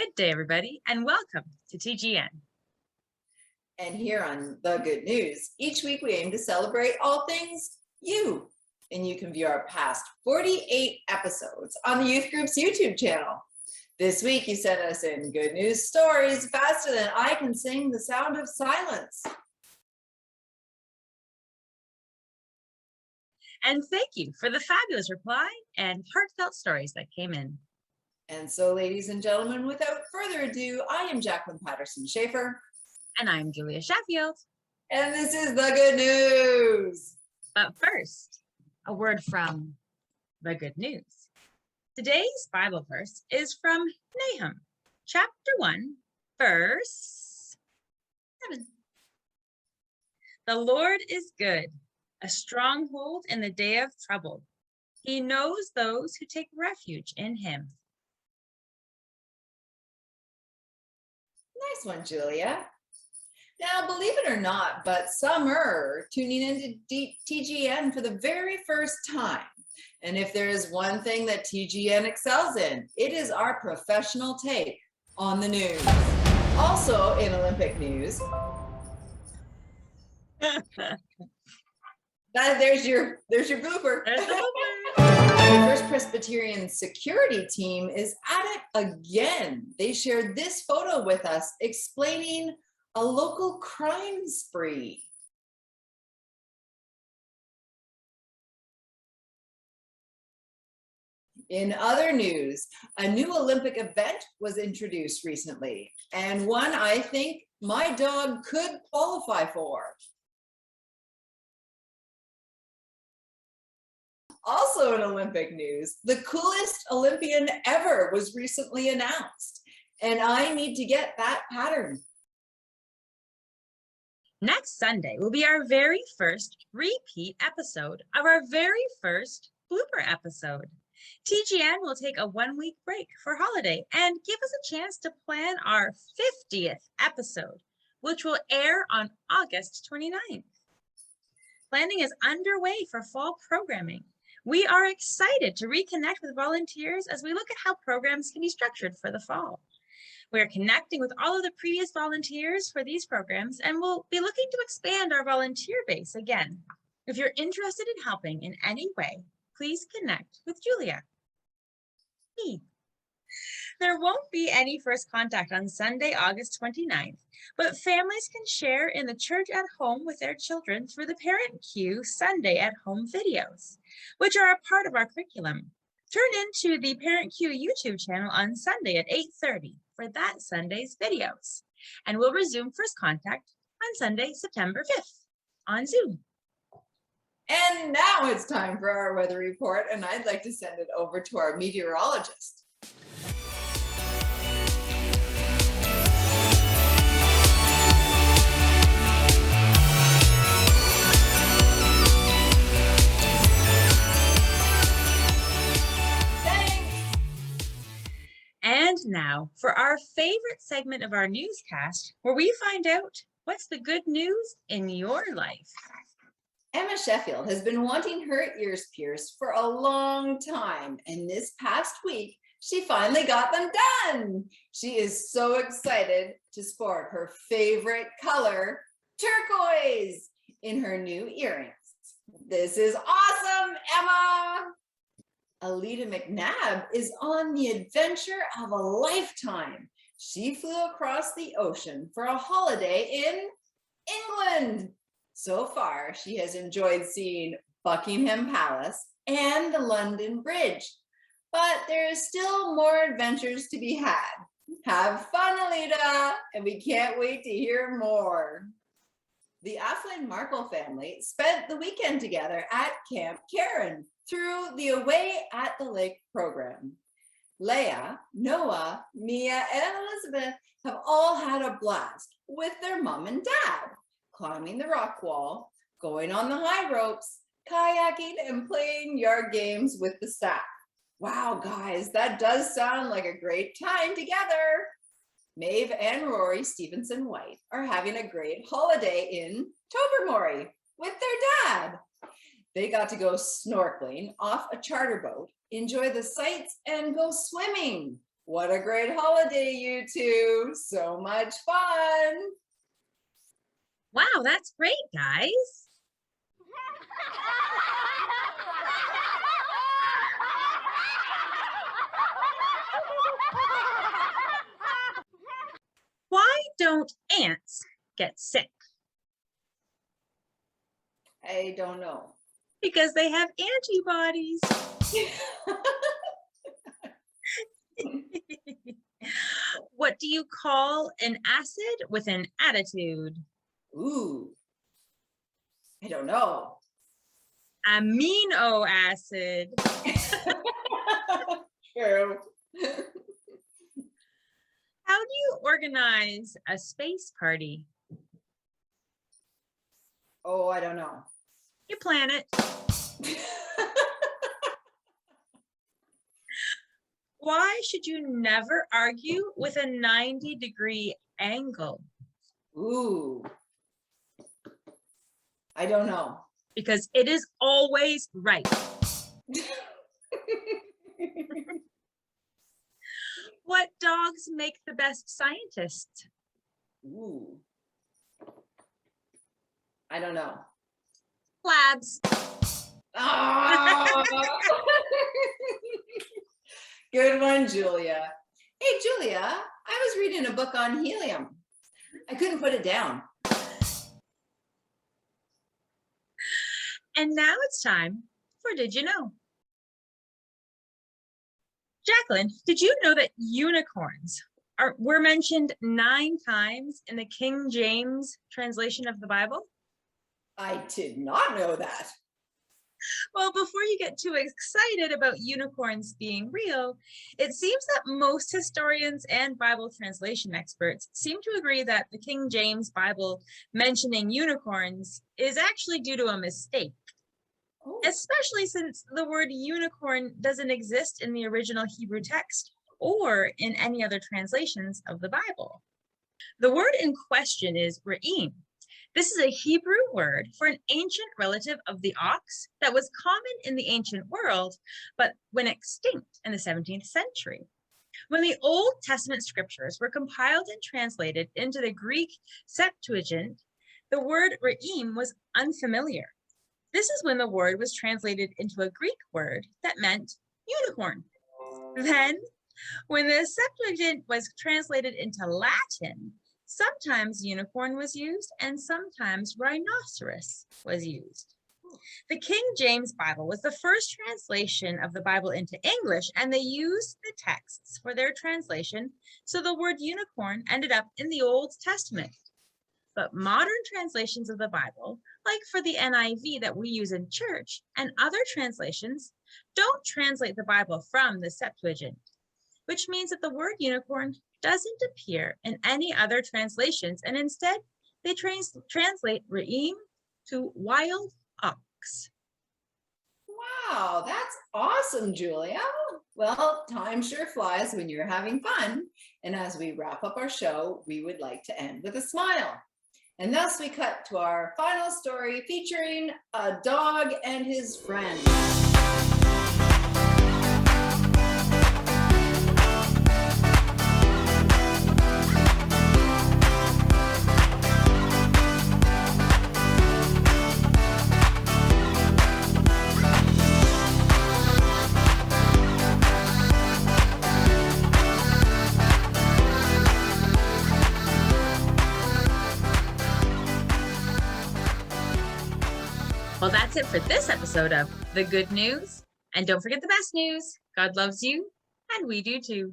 Good day, everybody, and welcome to TGN. And here on The Good News, each week we aim to celebrate all things you. And you can view our past 48 episodes on the Youth Group's YouTube channel. This week you sent us in good news stories faster than I can sing The Sound of Silence. And thank you for the fabulous reply and heartfelt stories that came in. And so, ladies and gentlemen, without further ado, I am Jacqueline Patterson-Schaefer. And I'm Julia Sheffield. And this is The Good News. But first, a word from The Good News. Today's Bible verse is from Nahum, chapter 1, verse 7. The Lord is good, a stronghold in the day of trouble. He knows those who take refuge in him. Nice one, Julia. Now, believe it or not, but some are tuning into TGN for the very first time. And if there is one thing that TGN excels in, it is our professional take on the news. Also in Olympic news, there's your blooper. The First Presbyterian security team is at it again. They shared this photo with us explaining a local crime spree. In other news, a new Olympic event was introduced recently, and one I think my dog could qualify for. Also in Olympic news, the coolest Olympian ever was recently announced, and I need to get that pattern. Next Sunday will be our very first repeat episode of our very first blooper episode. TGN will take a 1-week break for holiday and give us a chance to plan our 50th episode, which will air on August 29th. Planning is underway for fall programming. We are excited to reconnect with volunteers as we look at how programs can be structured for the fall. We are connecting with all of the previous volunteers for these programs, and we'll be looking to expand our volunteer base again. If you're interested in helping in any way, please connect with Julia. There won't be any first contact on Sunday, August 29th, but families can share in the church at home with their children through the Parent Cue Sunday at Home videos, which are a part of our curriculum. Turn into the Parent Cue YouTube channel on Sunday at 8:30 for that Sunday's videos. And we'll resume first contact on Sunday, September 5th on Zoom. And now it's time for our weather report, and I'd like to send it over to our meteorologist. And now for our favorite segment of our newscast, where we find out what's the good news in your life. Emma Sheffield has been wanting her ears pierced for a long time, and this past week, she finally got them done. She is so excited to sport her favorite color, turquoise, in her new earrings. This is awesome, Emma! Alita McNabb is on the adventure of a lifetime. She flew across the ocean for a holiday in England. So far, she has enjoyed seeing Buckingham Palace and the London Bridge, but there is still more adventures to be had. Have fun, Alita, and we can't wait to hear more. The Afflin Markle family spent the weekend together at Camp Karen through the Away at the Lake program. Leah, Noah, Mia, and Elizabeth have all had a blast with their mom and dad, climbing the rock wall, going on the high ropes, kayaking, and playing yard games with the staff. Wow, guys, that does sound like a great time together. Maeve and Rory Stevenson White are having a great holiday in Tobermory with their dad. They got to go snorkeling off a charter boat, enjoy the sights, and go swimming. What a great holiday, you two. So much fun. Wow, that's great, guys. Why don't ants get sick? I don't know. Because they have antibodies. What do you call an acid with an attitude? Ooh, I don't know. Amino acid. True. How do you organize a space party? Oh, I don't know. You plan it. Why should you never argue with a 90-degree angle? Ooh, I don't know. Because it is always right. What dogs make the best scientists? Ooh, I don't know. Labs. Oh. Good one, Julia. Hey, Julia, I was reading a book on helium. I couldn't put it down. And now it's time for Did You Know? Jacqueline, did you know that unicorns were mentioned 9 times in the King James translation of the Bible? I did not know that. Well, before you get too excited about unicorns being real, it seems that most historians and Bible translation experts seem to agree that the King James Bible mentioning unicorns is actually due to a mistake. Oh. Especially since the word unicorn doesn't exist in the original Hebrew text or in any other translations of the Bible. The word in question is re'im. This is a Hebrew word for an ancient relative of the ox that was common in the ancient world, but went extinct in the 17th century. When the Old Testament scriptures were compiled and translated into the Greek Septuagint, the word re'im was unfamiliar. This is when the word was translated into a Greek word that meant unicorn. Then, when the Septuagint was translated into Latin, sometimes unicorn was used and sometimes rhinoceros was used. The King James Bible was the first translation of the Bible into English, and they used the texts for their translation, so the word unicorn ended up in the Old Testament. But modern translations of the Bible, like for the NIV that we use in church, and other translations, don't translate the Bible from the Septuagint, which means that the word unicorn doesn't appear in any other translations, and instead they translate re'im to wild ox. Wow, that's awesome, Julia. Well, time sure flies when you're having fun. And as we wrap up our show, we would like to end with a smile. And thus we cut to our final story featuring a dog and his friend. Well, that's it for this episode of The Good News. And don't forget the best news. God loves you, and we do too.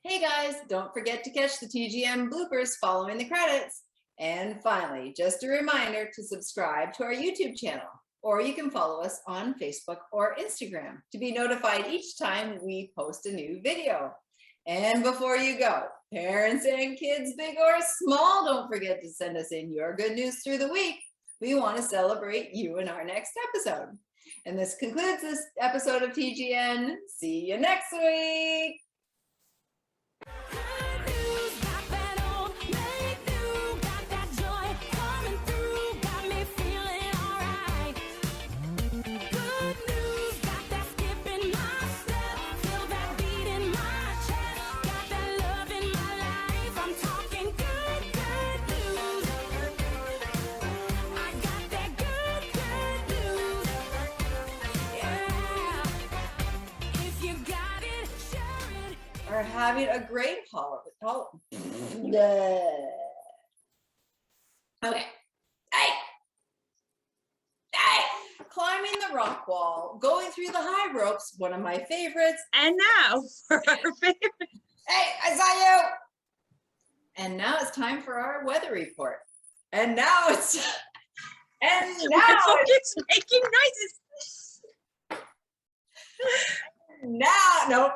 Hey guys, don't forget to catch the TGN bloopers following the credits. And finally, just a reminder to subscribe to our YouTube channel, or you can follow us on Facebook or Instagram to be notified each time we post a new video. And before you go, parents and kids, big or small, don't forget to send us in your good news through the week. We want to celebrate you in our next episode. And this concludes this episode of TGN. See you next week. are having a great holiday. Okay. Hey. Hey. Climbing the rock wall, going through the high ropes, one of my favorites. And now for our favorite. Hey, I saw you. And now it's time for our weather report. And now it's It's making noises. now nope.